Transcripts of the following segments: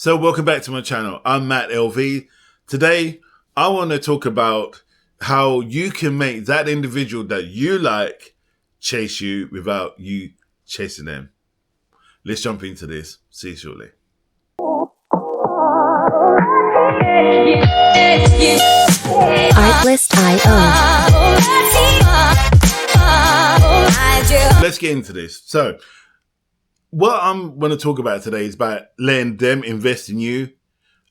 So welcome back to my channel. I'm Matt LV. Today, I want to talk about how you can make that individual that you like chase you without you chasing them. Let's jump into this. See you shortly. Artlist.io. Let's get into this. So, what I'm going to talk about today is about letting them invest in you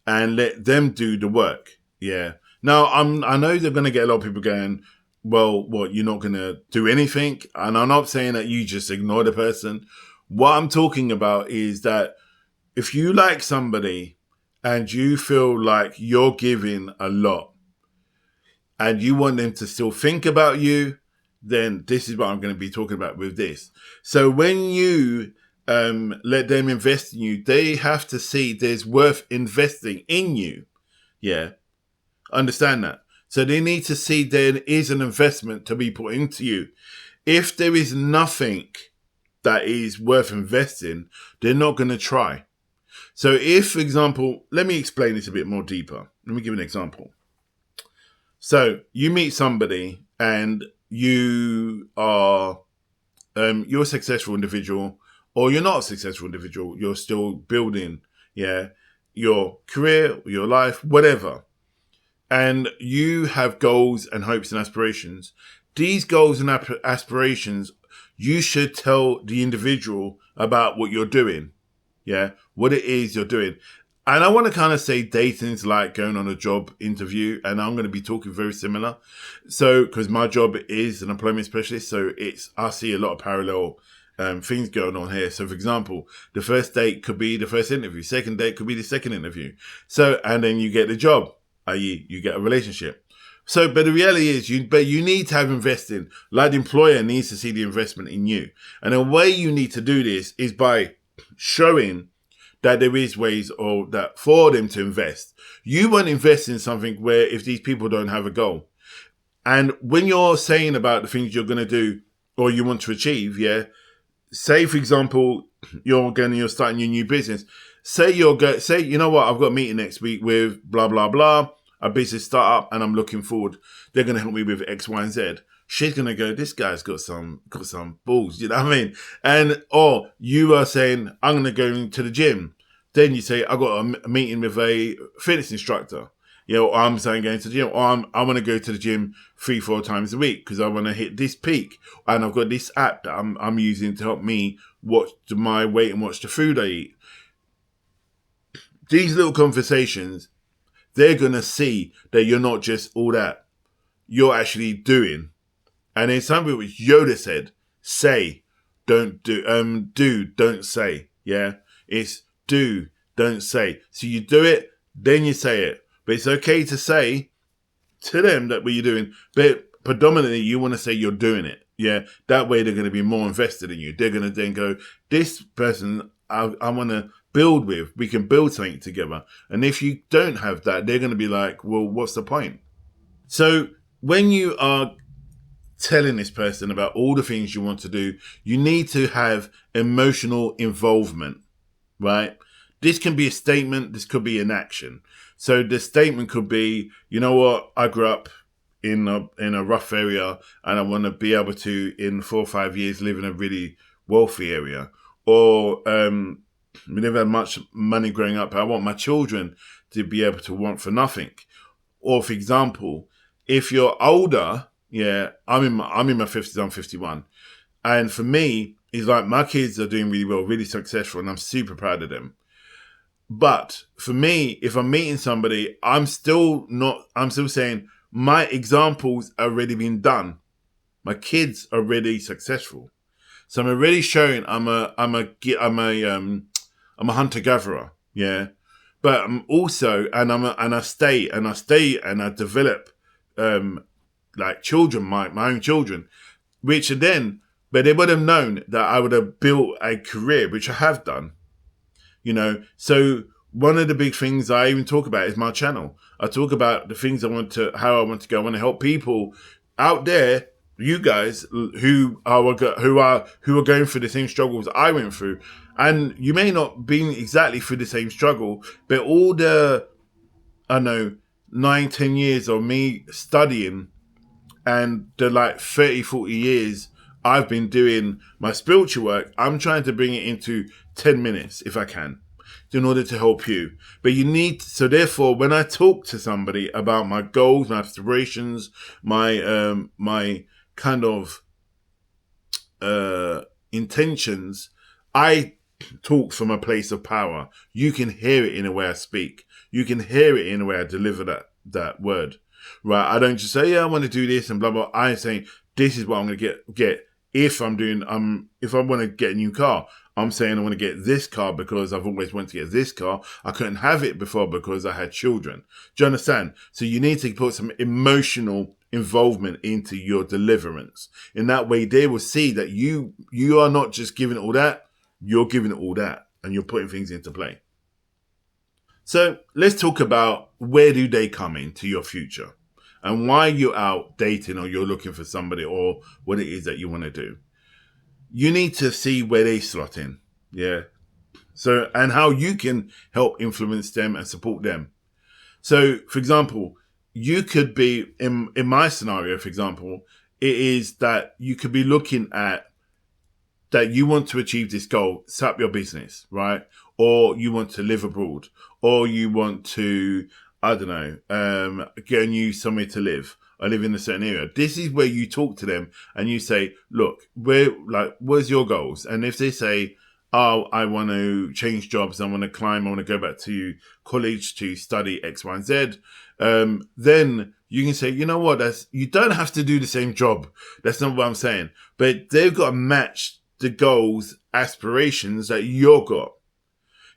and let them do the work. Yeah. Now, I know they're going to get a lot of people going, well, what, you're not going to do anything? And I'm not saying that you just ignore the person. What I'm talking about is that if you like somebody and you feel like you're giving a lot and you want them to still think about you, then this is what I'm going to be talking about with this. So when you let them invest in you, they have to see there's worth investing in you. Yeah. Understand that. So they need to see there is an investment to be put into you. If there is nothing that is worth investing, they're not going to try. So if, for example, let me explain this a bit more deeper. Let me give an example. So you meet somebody and you are, you're a successful individual, or you're not a successful individual. You're still building, your career, your life, whatever. And you have goals and hopes and aspirations. These goals and aspirations, you should tell the individual about what you're doing. Yeah, what it is you're doing. And I want to kind of say dating's like going on a job interview, and I'm going to be talking very similar. So, because my job is an employment specialist, so I see a lot of parallel things going on here. So, for example, the first date could be the first interview, second date could be the second interview. So, and then you get the job, i.e., you get a relationship. So, but the reality is, you need to have investing. Like the employer needs to see the investment in you, and the way you need to do this is by showing that there is ways or that for them to invest. You won't invest in something where if these people don't have a goal. And when you're saying about the things you're going to do or you want to achieve, say for example, you're starting your new business. Say you know what, I've got a meeting next week with blah, blah, blah, a business startup, and I'm looking forward. They're going to help me with X, Y, and Z. She's going to go, this guy's got some balls, you know what I mean? And, or you are saying, I'm going to go to the gym. Then you say, I got a meeting with a fitness instructor. Or I'm saying going to the gym, or I want to go to the gym 3-4 times a week because I want to hit this peak. And I've got this app that I'm using to help me watch my weight and watch the food I eat. These little conversations, they're going to see that you're not just all that. You're actually doing. And then something which Yoda said, say, don't do, don't say. Yeah. It's do, don't say. So you do it, then you say it. But it's okay to say to them that what you're doing, but predominantly you want to say you're doing it. Yeah. That way they're going to be more invested in you. They're going to then go, this person I want to build with, we can build something together. And if you don't have that, they're going to be like, well, what's the point? So when you are telling this person about all the things you want to do, you need to have emotional involvement, right? This can be a statement. This could be an action. So the statement could be, you know what? I grew up in a rough area and I want to be able to, in 4 or 5 years, live in a really wealthy area. Or, we never had much money growing up. I want my children to be able to want for nothing. Or for example, if you're older, I'm in my 50s, I'm 51. And for me, it's like my kids are doing really well, really successful, and I'm super proud of them. But for me, if I'm meeting somebody, I'm still saying my examples are already been done. My kids are already successful. So I'm already showing I'm a hunter gatherer. Yeah. But I'm also, I stay and I develop, like children, my own children, which are then, but they would have known that I would have built a career, which I have done, So one of the big things I even talk about is my channel. I talk about the things how I want to go. I want to help people out there, you guys who are going through the same struggles I went through. And you may not be exactly through the same struggle, but all the, I don't know, 9, 10 years of me studying and the like 30, 40 years I've been doing my spiritual work, I'm trying to bring it into 10 minutes if I can in order to help you. But you need, so therefore, when I talk to somebody about my goals, my aspirations, my kind of intentions, I talk from a place of power. You can hear it in the way I speak. You can hear it in the way I deliver that word. Right? I don't just say, yeah, I want to do this and blah blah. I'm saying this is what I'm going to get. If I'm doing, if I want to get a new car, I'm saying I want to get this car because I've always wanted to get this car. I couldn't have it before because I had children. Do you understand? So you need to put some emotional involvement into your deliverance. In that way, they will see that you are not just giving all that, you're giving all that, and you're putting things into play. So let's talk about where do they come into your future and why you're out dating or you're looking for somebody or what it is that you want to do. You need to see where they slot in. Yeah. So, and how you can help influence them and support them. So, for example, you could be, in my scenario, for example, it is that you could be looking at that you want to achieve this goal, set up your business, right? Or you want to live abroad, or you want to, I don't know, get a new somewhere to live. I live in a certain area. This is where you talk to them and you say, look, where's your goals? And if they say, oh, I want to change jobs, I want to climb, I want to go back to college to study X, Y, and Z, then you can say, you know what, you don't have to do the same job. That's not what I'm saying. But they've got to match the goals, aspirations that you've got.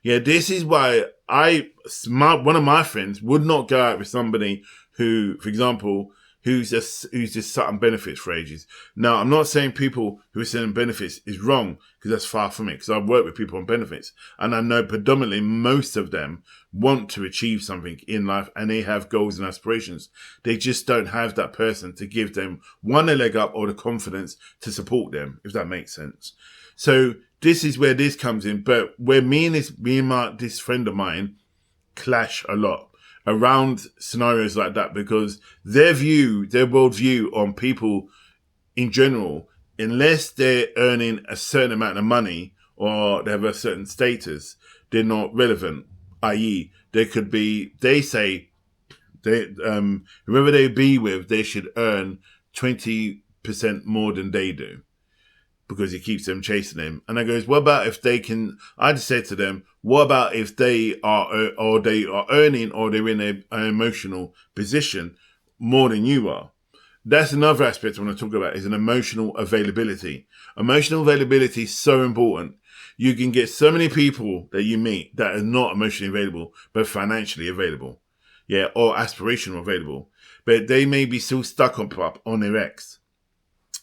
Yeah, this is why one of my friends would not go out with somebody who, for example, who's just sat on benefits for ages. Now, I'm not saying people who are sitting on benefits is wrong, because that's far from it, because I've worked with people on benefits, and I know predominantly most of them want to achieve something in life, and they have goals and aspirations. They just don't have that person to give them one, a leg up, or the confidence to support them, if that makes sense. So this is where this comes in, but where me and this friend of mine clash a lot around scenarios like that, because their worldview on people in general, unless they're earning a certain amount of money or they have a certain status, they're not relevant. I.e., they say whoever they be with, they should earn 20% more than they do, because it keeps them chasing him. And I goes, what about if they can, I just said to them, what about if they are earning, or they're in an emotional position more than you are? That's another aspect I want to talk about, is an emotional availability. Emotional availability is so important. You can get so many people that you meet that are not emotionally available, but financially available. Yeah, or aspirational available. But they may be still stuck on their ex.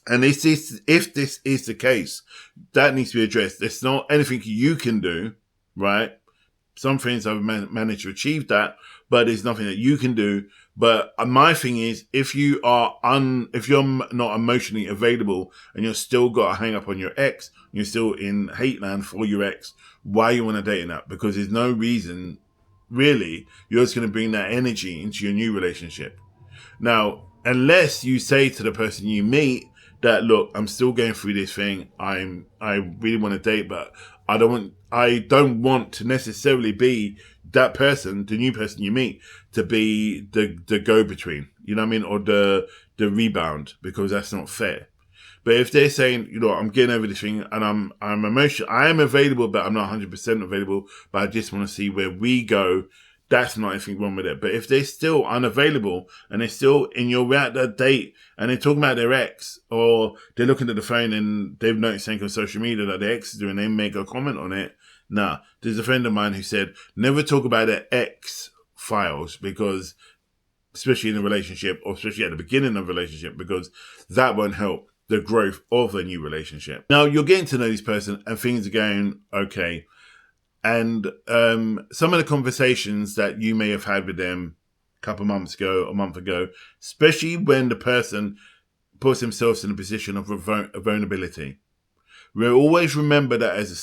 And if this is the case, that needs to be addressed. There's not anything you can do, right? Some friends have managed to achieve that, but there's nothing that you can do. But my thing is, if you're not emotionally available and you're still got to hang up on your ex, you're still in hate land for your ex, why you want to date that? Because there's no reason, really, you're just going to bring that energy into your new relationship. Now, unless you say to the person you meet that, look, I'm still going through this thing. I really want to date, but I don't want to necessarily be that person, the new person you meet, to be the go-between, you know what I mean? Or the rebound, because that's not fair. But if they're saying, you know, I'm getting over this thing and I'm emotional, I am available, but I'm not 100% available, but I just want to see where we go, that's not anything wrong with it. But if they're still unavailable and they're still in your at that date and they're talking about their ex, or they're looking at the phone and they've noticed something on social media that their ex is doing, they make a comment on it. Nah, there's a friend of mine who said, never talk about their ex files, because especially in a relationship, or especially at the beginning of a relationship, because that won't help the growth of a new relationship. Now, you're getting to know this person and things are going okay. And some of the conversations that you may have had with them a couple of months ago, a month ago, especially when the person puts themselves in a position of vulnerability. We'll always remember that as a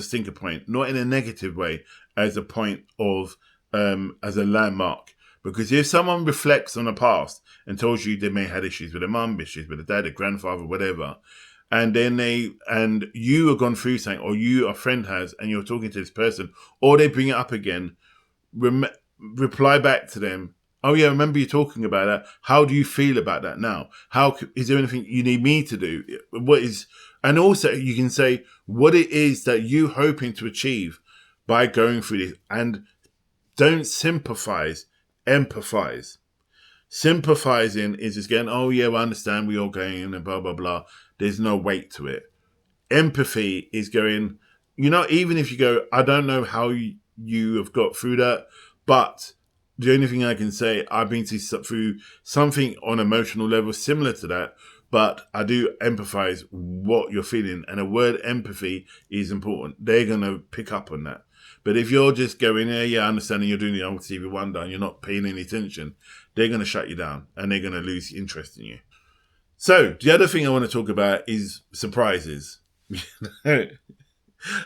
stinker point, not in a negative way, as a point of as a landmark. Because if someone reflects on the past and tells you they may have had issues with their mum, issues with their dad, their grandfather, whatever, and then you have gone through something, or a friend has, and you're talking to this person, or they bring it up again, rem- reply back to them. Oh yeah, I remember you talking about that. How do you feel about that now? Is there anything you need me to do? And also you can say what it is that you hoping to achieve by going through this, and don't sympathize, empathize. Sympathizing is just getting, oh yeah, I understand we all going and blah blah blah. There's no weight to it. Empathy is going, even if you go, I don't know how you have got through that, but the only thing I can say, I've been through something on emotional level similar to that, but I do empathize what you're feeling. And the word empathy is important. They're going to pick up on that. But if you're just going, yeah, I understand, and you're doing the old Stevie Wonder and you're not paying any attention, they're going to shut you down and they're going to lose interest in you. So the other thing I want to talk about is surprises.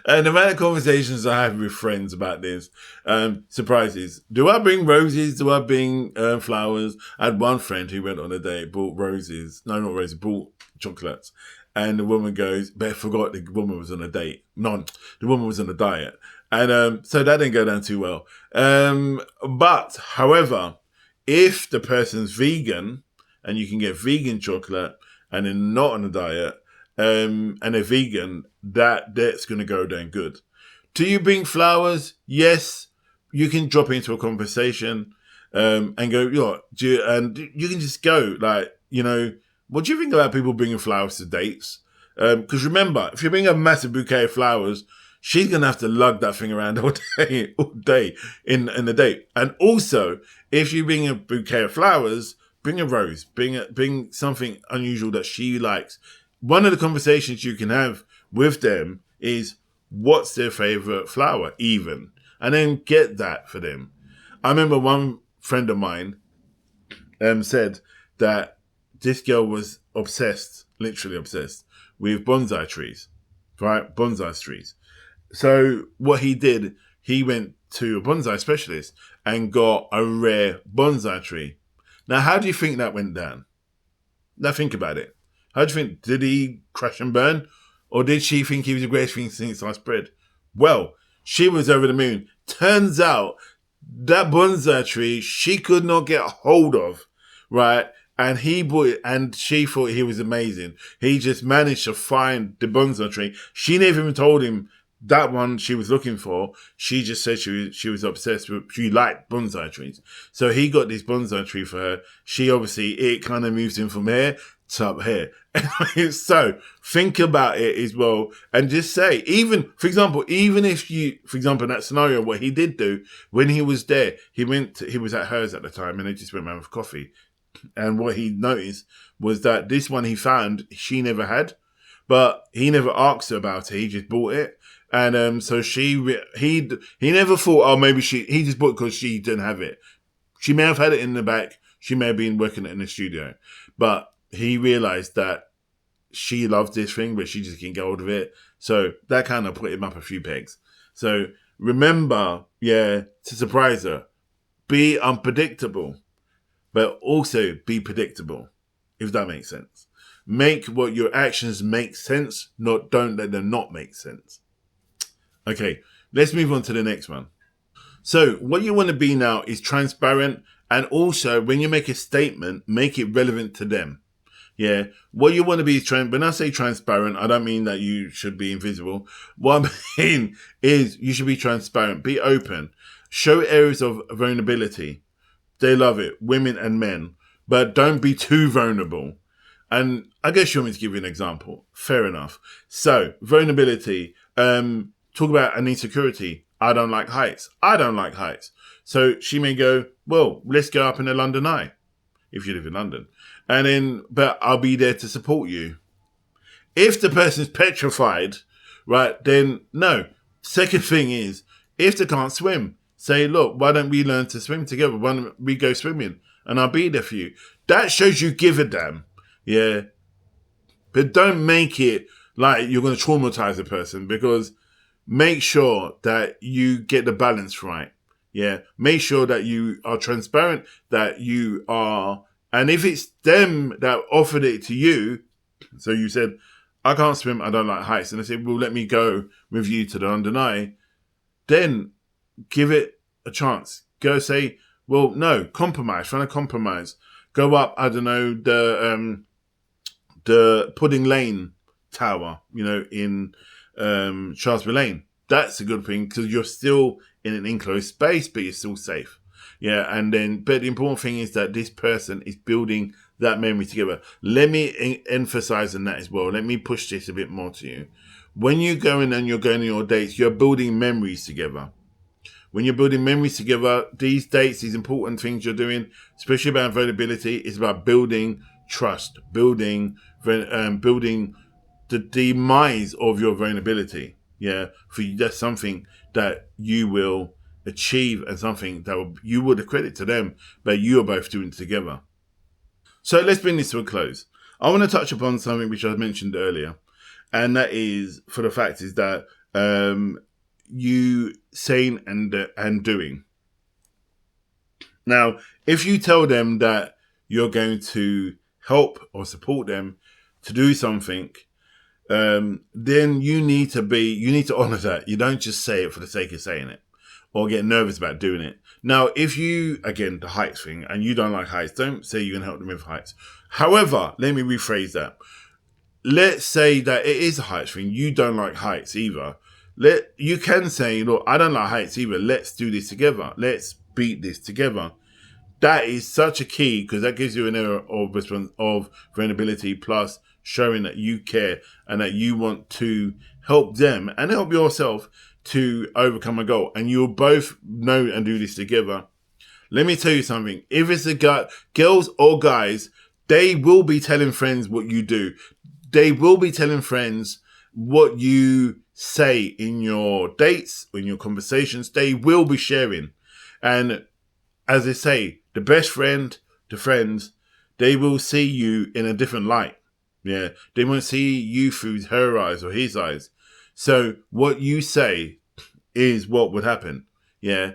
And the amount of conversations I have with friends about this, surprises. Do I bring roses? Do I bring flowers? I had one friend who went on a date, bought roses. No, not roses, bought chocolates. And the woman goes, but I forgot the woman was on a date. No, the woman was on a diet. And so that didn't go down too well. But, however, if the person's vegan and you can get vegan chocolate and they're not on a diet, and they're vegan, that's going to go down good. Do you bring flowers? Yes, you can drop into a conversation and go, and you can just go, what do you think about people bringing flowers to dates? Because remember, if you bring a massive bouquet of flowers, she's going to have to lug that thing around all day in the date. And also, if you bring a bouquet of flowers, bring a rose, bring something unusual that she likes. One of the conversations you can have with them is, what's their favorite flower, even? And then get that for them. I remember one friend of mine said that this girl was obsessed, literally obsessed, with bonsai trees, right? Bonsai trees. So what he did, he went to a bonsai specialist and got a rare bonsai tree. Now, how do you think that went down? Now think about it. How do you think? Did he crash and burn? Or did she think he was the greatest thing since sliced bread? Well, she was over the moon. Turns out that bonsai tree she could not get a hold of, right? And he bought it, and she thought he was amazing. He just managed to find the bonsai tree. She never even told him that one she was looking for. She just said she was obsessed with, she liked bonsai trees. So he got this bonsai tree for her. She obviously, it kind of moves him from here to up here. So think about it as well, and just say, for example, in that scenario, what he did do when he was there, he was at hers at the time, and they just went around for coffee. And what he noticed was that this one he found she never had, but he never asked her about it. He just bought it. And so he never thought, oh, maybe he just bought it because she didn't have it. She may have had it in the back. She may have been working it in the studio. But he realized that she loved this thing, but she just can't get hold of it. So that kind of put him up a few pegs. So remember, to surprise her, be unpredictable, but also be predictable, if that makes sense. Make what your actions make sense, don't let them not make sense. Okay, let's move on to the next one. So what you want to be now is transparent, and also when you make a statement, make it relevant to them. Yeah, what you want to be is when I say transparent, I don't mean that you should be invisible. What I mean is you should be transparent, be open, show areas of vulnerability. They love it, women and men, but don't be too vulnerable. And I guess you want me to give you an example. Fair enough. So vulnerability, talk about an insecurity. I don't like heights. I don't like heights. So she may go, well, let's go up in the London Eye, if you live in London. And then, but I'll be there to support you. If the person's petrified, right, then no. Second thing is, if they can't swim, say, look, why don't we learn to swim together? Why don't we go swimming? And I'll be there for you. That shows you give a damn. Yeah. But don't make it like you're going to traumatize a person, because make sure that you get the balance right. Yeah. Make sure that you are transparent, that you are, and if it's them that offered it to you, so you said, I can't swim, I don't like heights, and they said, well, let me go with you to the London, then give it a chance. Go say, well, no, compromise, trying to compromise. Go up, I don't know, the Pudding Lane Tower, in Shaftesbury Lane. That's a good thing, because you're still in an enclosed space, but you're still safe. Yeah, but the important thing is that this person is building that memory together. Let me emphasize on that as well. Let me push this a bit more to you. When you go in and you're going on your dates, you're building memories together. When you're building memories together, these dates, these important things you're doing, especially about vulnerability, is about building trust, building the demise of your vulnerability. Yeah, for you, that's something that you will achieve, and something that you would accredit to them, but you are both doing it together. So let's bring this to a close. I want to touch upon something which I mentioned earlier, and that is, for the fact is that you saying and doing. Now, if you tell them that you're going to help or support them to do something, then you need to honor that. You don't just say it for the sake of saying it, or get nervous about doing it. Now, if you, again, the heights thing, and you don't like heights, don't say you're going to help them with heights. However, let me rephrase that. Let's say that it is a heights thing. You don't like heights either. You can say, look, I don't like heights either. Let's do this together. Let's beat this together. That is such a key, because that gives you an area of vulnerability, plus showing that you care and that you want to help them and help yourself to overcome a goal. And you'll both know and do this together. Let me tell you something. If it's a guy, girls or guys, they will be telling friends what you do. They will be telling friends what you say in your dates, in your conversations. They will be sharing. And as they say, the best friend, the friends, they will see you in a different light. Yeah. They won't see you through her eyes or his eyes. So what you say is what would happen. Yeah.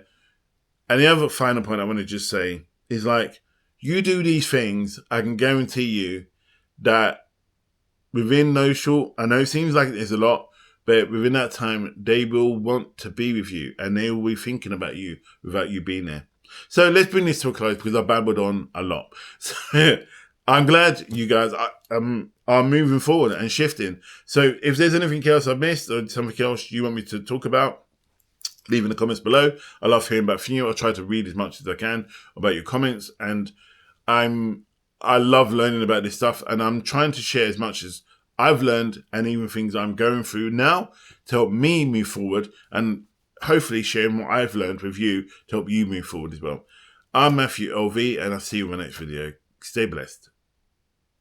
And the other final point I want to just say is, like, you do these things, I can guarantee you that within those short, I know it seems like there's a lot, but within that time, they will want to be with you, and they will be thinking about you without you being there. So let's bring this to a close, because I babbled on a lot. So I'm glad you guys are moving forward and shifting. So if there's anything else I've missed, or something else you want me to talk about, leave in the comments below. I love hearing about from you. I'll try to read as much as I can about your comments, and I love learning about this stuff, and I'm trying to share as much as I've learned, and even things I'm going through now, to help me move forward, and hopefully sharing what I've learned with you to help you move forward as well. I'm Matthew LV, and I'll see you in my next video. Stay blessed.